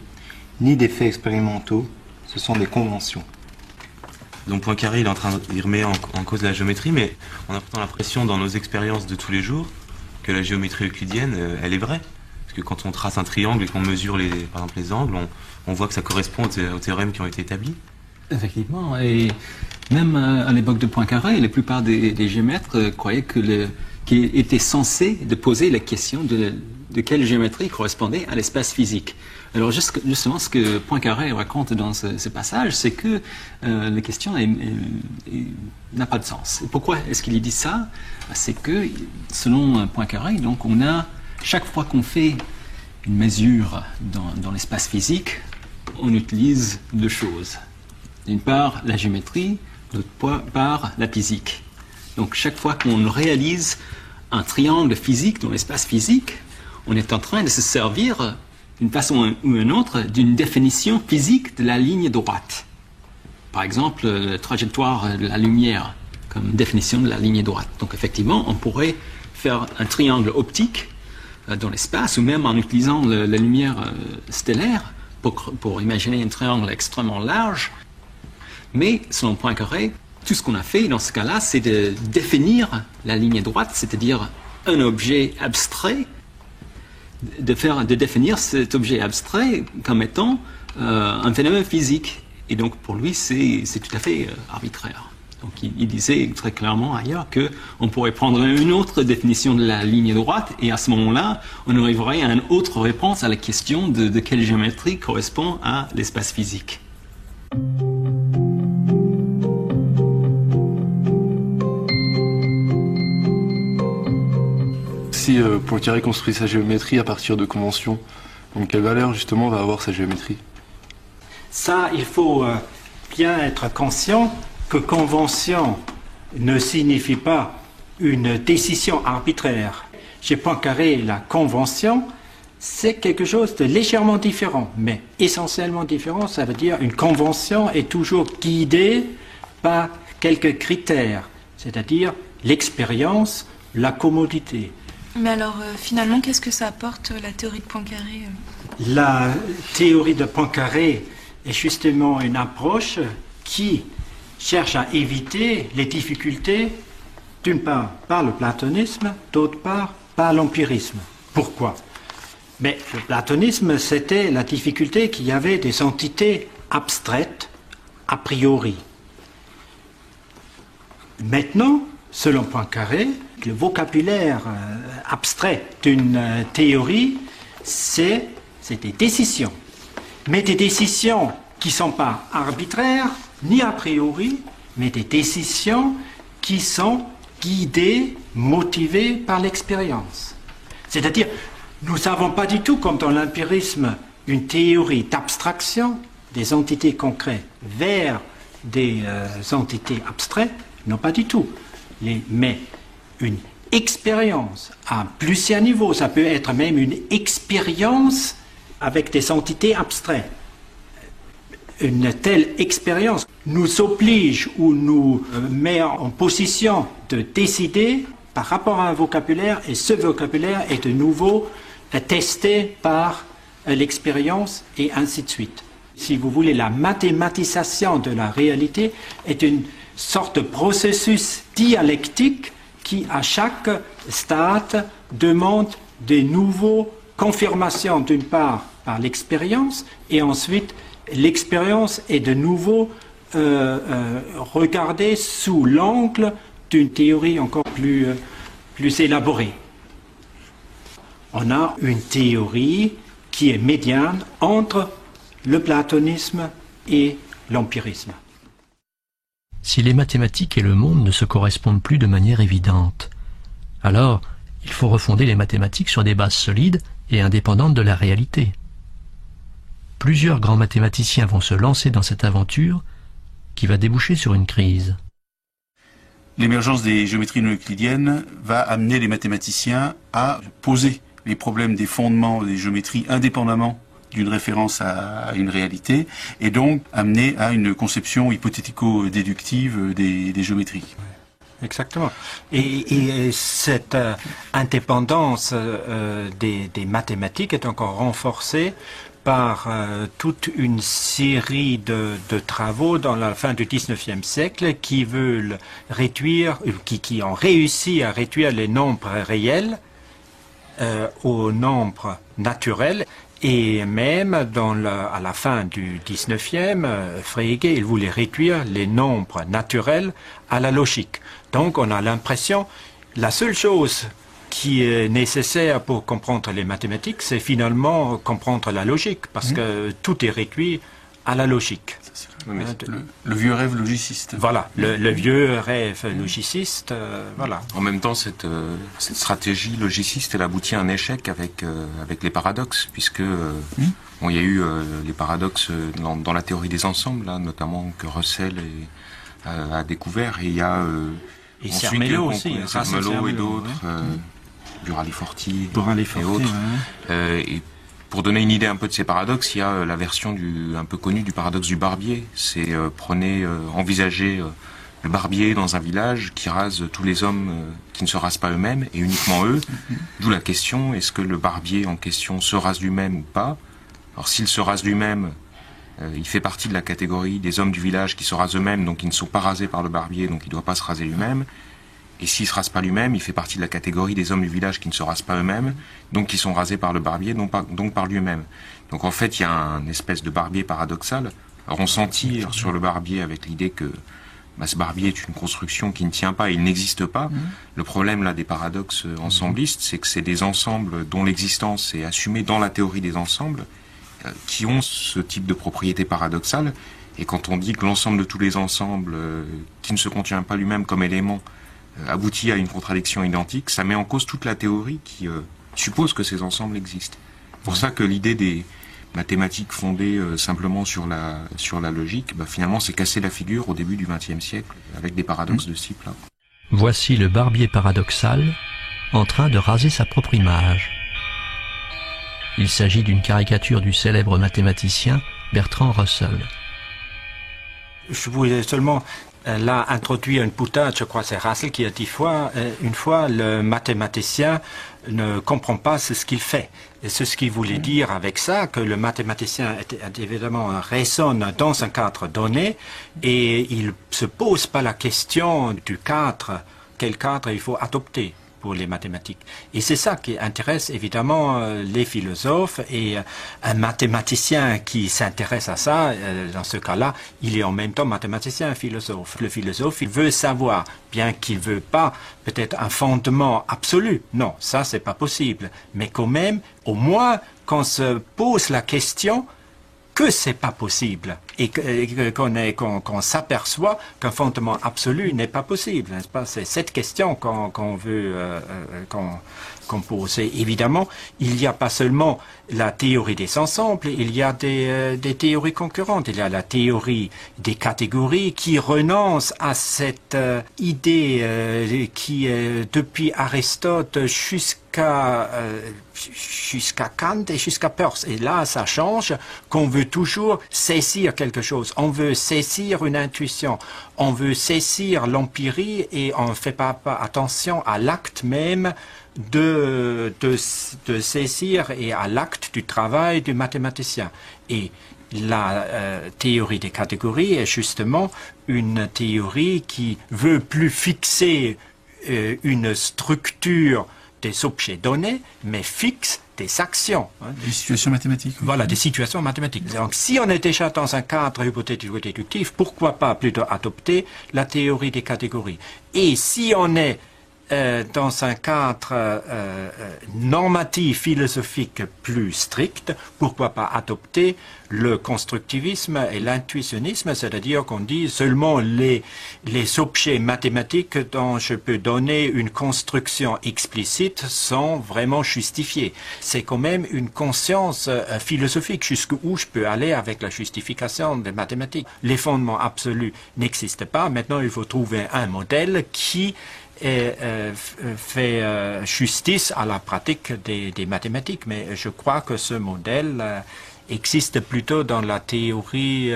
ni des faits expérimentaux, ce sont des conventions. Donc Poincaré, il remet en cause la géométrie, mais on a pourtant l'impression dans nos expériences de tous les jours que la géométrie euclidienne, elle est vraie. Parce que quand on trace un triangle et qu'on mesure par exemple les angles, on voit que ça correspond aux théorèmes qui ont été établis. Effectivement, et même à l'époque de Poincaré, la plupart des géomètres croyaient qu'il était censé de poser la question de quelle géométrie correspondait à l'espace physique. Alors justement, ce que Poincaré raconte dans ce passage, c'est que la question n'a pas de sens. Et pourquoi est-ce qu'il dit ça? C'est que, selon Poincaré, donc chaque fois qu'on fait une mesure dans l'espace physique, on utilise deux choses. D'une part, la géométrie, d'autre part, la physique. Donc chaque fois qu'on réalise un triangle physique dans l'espace physique, on est en train de se servir d'une façon ou d'une autre d'une définition physique de la ligne droite. Par exemple, la trajectoire de la lumière comme définition de la ligne droite. Donc effectivement, on pourrait faire un triangle optique dans l'espace, ou même en utilisant la lumière stellaire pour imaginer un triangle extrêmement large. Mais selon Poincaré, tout ce qu'on a fait dans ce cas-là, c'est de définir la ligne droite, c'est-à-dire un objet abstrait, de définir cet objet abstrait comme étant un phénomène physique. Et donc pour lui, c'est tout à fait arbitraire. Donc il disait très clairement ailleurs qu'on pourrait prendre une autre définition de la ligne droite, et à ce moment-là, on arriverait à une autre réponse à la question de quelle géométrie correspond à l'espace physique. Si Poincaré construit sa géométrie à partir de conventions, donc quelle valeur justement va avoir sa géométrie? Ça, il faut bien être conscient que convention ne signifie pas une décision arbitraire. Chez Poincaré, la convention, c'est quelque chose de légèrement différent, mais essentiellement différent. Ça veut dire une convention est toujours guidée par quelques critères, c'est-à-dire l'expérience, la commodité. Mais alors, finalement, qu'est-ce que ça apporte, la théorie de Poincaré? La théorie de Poincaré est justement une approche qui cherche à éviter les difficultés, d'une part par le platonisme, d'autre part par l'empirisme. Pourquoi? Mais le platonisme, c'était la difficulté qu'il y avait des entités abstraites a priori. Maintenant, selon Poincaré, le vocabulaire abstrait d'une théorie, c'est des décisions. Mais des décisions qui ne sont pas arbitraires, ni a priori, mais des décisions qui sont guidées, motivées par l'expérience. C'est-à-dire, Nous n'avons pas du tout, comme dans l'empirisme, une théorie d'abstraction des entités concrètes vers des entités abstraites. Non, pas du tout. Mais une expérience à plusieurs niveaux, ça peut être même une expérience avec des entités abstraites. Une telle expérience nous oblige ou nous met en position de décider par rapport à un vocabulaire, et ce vocabulaire est de nouveau testé par l'expérience et ainsi de suite. Si vous voulez, la mathématisation de la réalité est une sorte de processus dialectique qui, à chaque stade, demande de nouveaux confirmations, d'une part par l'expérience, et ensuite l'expérience est de nouveau regardée sous l'angle d'une théorie encore plus élaborée. On a une théorie qui est médiane entre le platonisme et l'empirisme. Si les mathématiques et le monde ne se correspondent plus de manière évidente, alors il faut refonder les mathématiques sur des bases solides et indépendantes de la réalité. Plusieurs grands mathématiciens vont se lancer dans cette aventure qui va déboucher sur une crise. L'émergence des géométries non euclidiennes va amener les mathématiciens à poser les problèmes des fondements des géométries indépendamment d'une référence à une réalité, et donc amener à une conception hypothético-déductive des géométries. Exactement. Et cette indépendance des mathématiques est encore renforcée par toute une série de travaux dans la fin du XIXe siècle qui veulent réduire, qui ont réussi à réduire les nombres réels aux nombres naturels. Et même à la fin du XIXe, Frege, il voulait réduire les nombres naturels à la logique. Donc on a l'impression, la seule chose qui est nécessaire pour comprendre les mathématiques, c'est finalement comprendre la logique, parce que tout est réduit à la logique. Le vieux rêve logiciste. Voilà, le vieux rêve logiciste, voilà. En même temps, cette stratégie logiciste, elle aboutit à un échec avec les paradoxes, puisque bon, il y a eu les paradoxes dans la théorie des ensembles, là, notamment que Russell a découvert, et il y a et Zermelo aussi, Zermelo et d'autres, Burali-Forti et autres. Ouais. Et pour donner une idée un peu de ces paradoxes, il y a la version un peu connue du paradoxe du barbier. C'est envisager le barbier dans un village qui rase tous les hommes qui ne se rasent pas eux-mêmes, et uniquement eux. D'où la question, est-ce que le barbier en question se rase lui-même ou pas? Alors s'il se rase lui-même, il fait partie de la catégorie des hommes du village qui se rasent eux-mêmes, donc ils ne sont pas rasés par le barbier, donc il ne doit pas se raser lui-même. Et s'il ne se rase pas lui-même, il fait partie de la catégorie des hommes du village qui ne se rasent pas eux-mêmes, donc qui sont rasés par le barbier, donc par lui-même. Donc en fait, il y a un espèce de barbier paradoxal. Alors on s'en tire sur le barbier avec l'idée que ce barbier est une construction qui ne tient pas, il n'existe pas. Le problème là des paradoxes ensemblistes, c'est que c'est des ensembles dont l'existence est assumée dans la théorie des ensembles, qui ont ce type de propriété paradoxale. Et quand on dit que l'ensemble de tous les ensembles qui ne se contient pas lui-même comme élément aboutit à une contradiction identique, ça met en cause toute la théorie qui suppose que ces ensembles existent. C'est pour ça que l'idée des mathématiques fondées simplement sur la logique, finalement c'est casser la figure au début du XXe siècle avec des paradoxes de ce type-là. Voici le barbier paradoxal en train de raser sa propre image. Il s'agit d'une caricature du célèbre mathématicien Bertrand Russell. Je voulais seulement là introduire une boutade, je crois que c'est Russell qui a dit une fois, le mathématicien ne comprend pas ce qu'il fait. Et c'est ce qu'il voulait dire avec ça, que le mathématicien évidemment raisonne dans un cadre donné et il ne se pose pas la question du cadre, quel cadre il faut adopter pour les mathématiques. Et c'est ça qui intéresse évidemment les philosophes, et un mathématicien qui s'intéresse à ça, dans ce cas-là, il est en même temps mathématicien et philosophe. Le philosophe, il veut savoir, bien qu'il ne veut pas peut-être un fondement absolu. Non, ça c'est pas possible. Mais quand même, au moins, qu'on se pose la question que c'est pas possible et qu'on s'aperçoit qu'un fondement absolu n'est pas possible, n'est-ce pas? C'est cette question qu'on veut compose. Et évidemment, il n'y a pas seulement la théorie des ensembles, il y a des théories concurrentes. Il y a la théorie des catégories qui renonce à cette idée qui, depuis Aristote jusqu'à Kant et jusqu'à Peirce. Et là, ça change, qu'on veut toujours saisir quelque chose. On veut saisir une intuition. On veut saisir l'empirie et on ne fait pas attention à l'acte même de saisir et à l'acte du travail du mathématicien. Et la théorie des catégories est justement une théorie qui veut plus fixer une structure des objets donnés, mais fixe des actions. Des situations mathématiques. Oui. Voilà, des situations mathématiques. Donc, si on est déjà dans un cadre hypothétique ou déductif, pourquoi pas plutôt adopter la théorie des catégories? Et si on est dans un cadre normatif, philosophique plus strict, pourquoi pas adopter le constructivisme et l'intuitionnisme, c'est-à-dire qu'on dit seulement les objets mathématiques dont je peux donner une construction explicite sont vraiment justifiés. C'est quand même une conscience philosophique jusqu'où je peux aller avec la justification des mathématiques. Les fondements absolus n'existent pas. Maintenant, il faut trouver un modèle qui fait justice à la pratique des mathématiques, mais je crois que ce modèle existe plutôt dans la théorie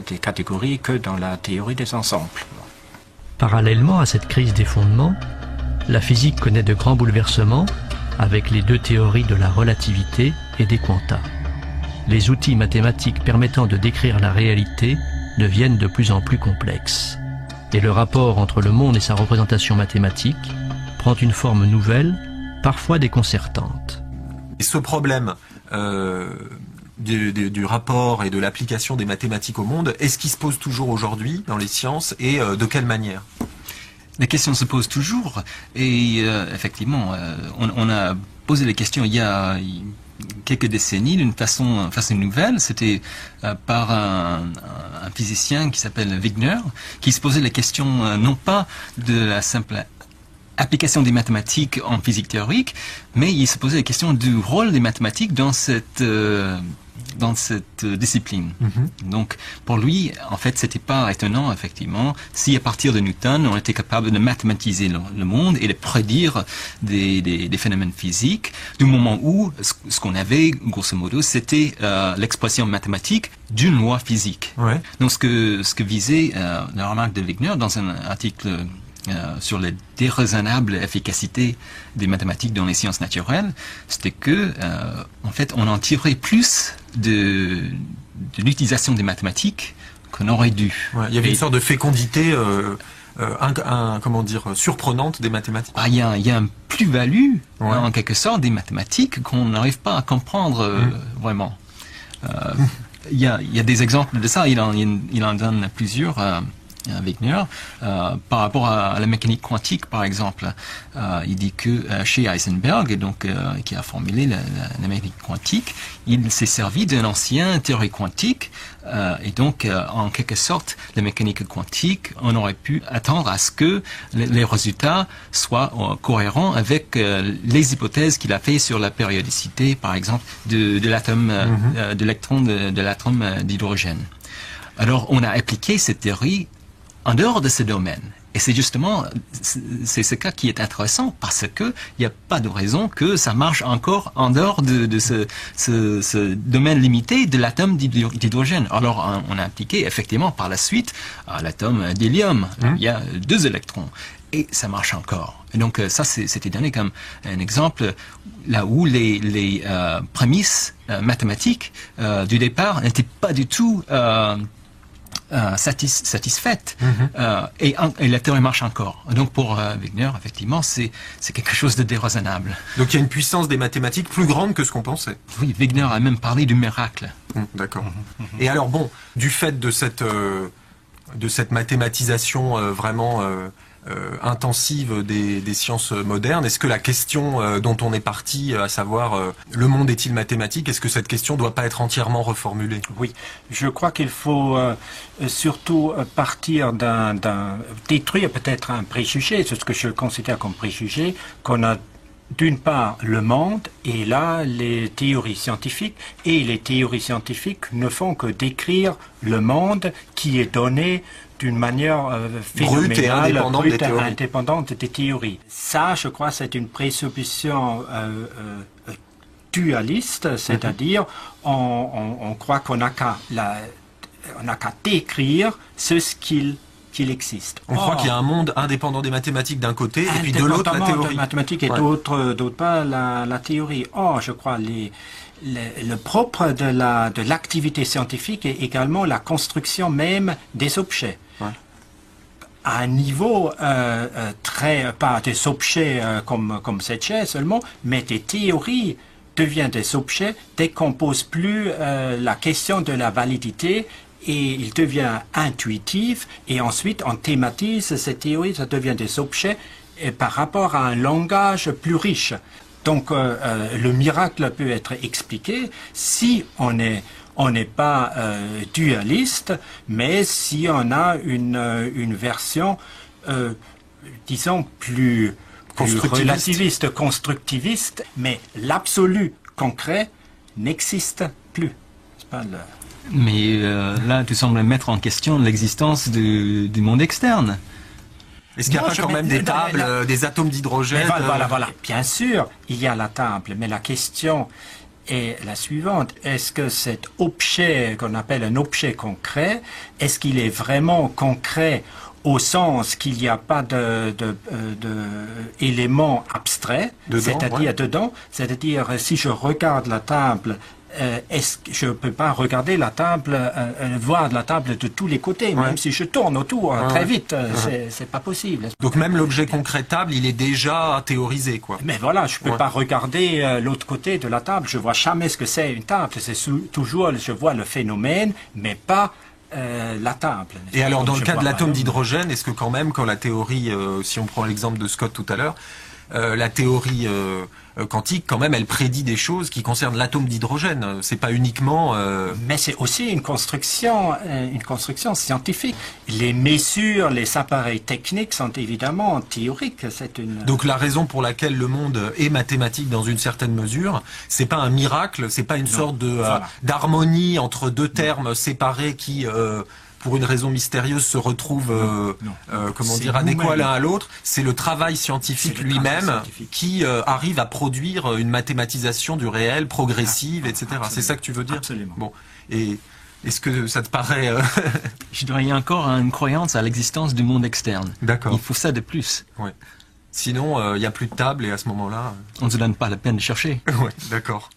des catégories que dans la théorie des ensembles. Parallèlement à cette crise des fondements, la physique connaît de grands bouleversements avec les deux théories de la relativité et des quanta. Les outils mathématiques permettant de décrire la réalité deviennent de plus en plus complexes. Et le rapport entre le monde et sa représentation mathématique prend une forme nouvelle, parfois déconcertante. Et ce problème du rapport et de l'application des mathématiques au monde, est-ce qu'il se pose toujours aujourd'hui dans les sciences et de quelle manière? Les questions se posent toujours et effectivement, on a posé les questions il y a quelques décennies d'une façon nouvelle. C'était par un physicien qui s'appelle Wigner, qui se posait la question non pas de la simple application des mathématiques en physique théorique, mais il se posait la question du rôle des mathématiques dans cette discipline. Donc, pour lui, en fait, c'était pas étonnant, effectivement, si à partir de Newton, on était capable de mathématiser le monde et de prédire des phénomènes physiques, du moment où ce qu'on avait, grosso modo, c'était l'expression mathématique d'une loi physique. Ouais. Donc, ce que visait la remarque de Wigner dans un article sur la déraisonnable efficacité des mathématiques dans les sciences naturelles, c'était que, en fait, on en tirait plus de l'utilisation des mathématiques qu'on aurait dû. Ouais, il y avait une sorte de fécondité, comment dire, surprenante des mathématiques. Il y a un plus-value, en quelque sorte, des mathématiques qu'on n'arrive pas à comprendre vraiment. Il y a des exemples de ça, il en donne plusieurs. Wigner, par rapport à la mécanique quantique, par exemple, il dit que chez Heisenberg, et donc qui a formulé la mécanique quantique, il s'est servi d'une ancienne théorie quantique, et donc en quelque sorte, la mécanique quantique, on aurait pu attendre à ce que les résultats soient cohérents avec les hypothèses qu'il a fait sur la périodicité, par exemple, de l'atome de l'électron de l'atome d'hydrogène. Alors, on a appliqué cette théorie en dehors de ce domaine. Et c'est justement, c'est ce cas qui est intéressant parce que il n'y a pas de raison que ça marche encore en dehors de ce domaine limité de l'atome d'hydrogène. Alors, on a appliqué effectivement par la suite à l'atome d'hélium. Il y a 2 électrons. Et ça marche encore. Et donc, ça, c'était donné comme un exemple là où les prémices mathématiques du départ n'étaient pas du tout satisfaite et la théorie marche encore. Donc pour Wigner, effectivement, c'est quelque chose de déraisonnable. Donc il y a une puissance des mathématiques plus grande que ce qu'on pensait. Oui, Wigner a même parlé du miracle. D'accord. Et alors bon, du fait de cette mathématisation vraiment intensive des sciences modernes. Est-ce que la question dont on est parti, à savoir le monde est-il mathématique, est-ce que cette question doit pas être entièrement reformulée? Oui, je crois qu'il faut surtout partir détruire peut-être un préjugé, c'est ce que je considère comme préjugé, qu'on a d'une part le monde et là les théories scientifiques, et les théories scientifiques ne font que décrire le monde qui est donné d'une manière phénoménale, brute et indépendante des théories. Ça, je crois, c'est une présupposition dualiste, c'est-à-dire on croit qu'on n'a qu'à décrire ce qu'il existe. On croit qu'il y a un monde indépendant des mathématiques d'un côté, et puis de l'autre la théorie. Des mathématiques et d'autre part la théorie. Or, je crois le propre de l'activité scientifique est également la construction même des objets. Ouais. À un niveau pas des objets comme cette chaise seulement, mais des théories deviennent des objets dès qu'on pose plus la question de la validité, et il devient intuitif, et ensuite on thématise ces théories, ça devient des objets par rapport à un langage plus riche. Donc le miracle peut être expliqué si on n'est pas dualiste, mais si on a une version, disons, plus relativiste, constructiviste, mais l'absolu concret n'existe plus. C'est pas le... Mais là, tu sembles mettre en question l'existence du monde externe. Est-ce qu'il n'y a pas quand même des tables, des atomes d'hydrogène? Voilà. Bien sûr, il y a la table, mais la question est la suivante. Est-ce que cet objet qu'on appelle un objet concret, est-ce qu'il est vraiment concret au sens qu'il n'y a pas d'éléments abstraits, c'est-à-dire dedans, c'est-à-dire si je regarde la table, est-ce que je ne peux pas regarder la table, voir la table de tous les côtés, même si je tourne autour très vite, c'est pas possible. Donc même l'objet concret table, il est déjà théorisé, quoi. Mais voilà, je peux pas regarder l'autre côté de la table, je vois jamais ce que c'est une table, c'est toujours, je vois le phénomène, mais pas la table. Et alors dans le cas de l'atome d'hydrogène, est-ce que quand même, quand la théorie, si on prend l'exemple de Scott tout à l'heure, la théorie quantique, quand même, elle prédit des choses qui concernent l'atome d'hydrogène. C'est pas uniquement. Mais c'est aussi une construction scientifique. Les mesures, les appareils techniques sont évidemment théoriques. Donc la raison pour laquelle le monde est mathématique dans une certaine mesure, c'est pas un miracle, c'est pas une sorte de d'harmonie entre deux termes séparés qui pour une raison mystérieuse se retrouvent adéquats l'un à l'autre. C'est le travail scientifique lui-même qui arrive à produire une mathématisation du réel progressive, etc. C'est ça que tu veux dire? Absolument. Bon. Et est-ce que ça te paraît Je dirais encore une croyance à l'existence du monde externe. D'accord. Il faut ça de plus. Ouais. Sinon, il n'y a plus de table et à ce moment-là... On ne se donne pas la peine de chercher. Ouais, d'accord.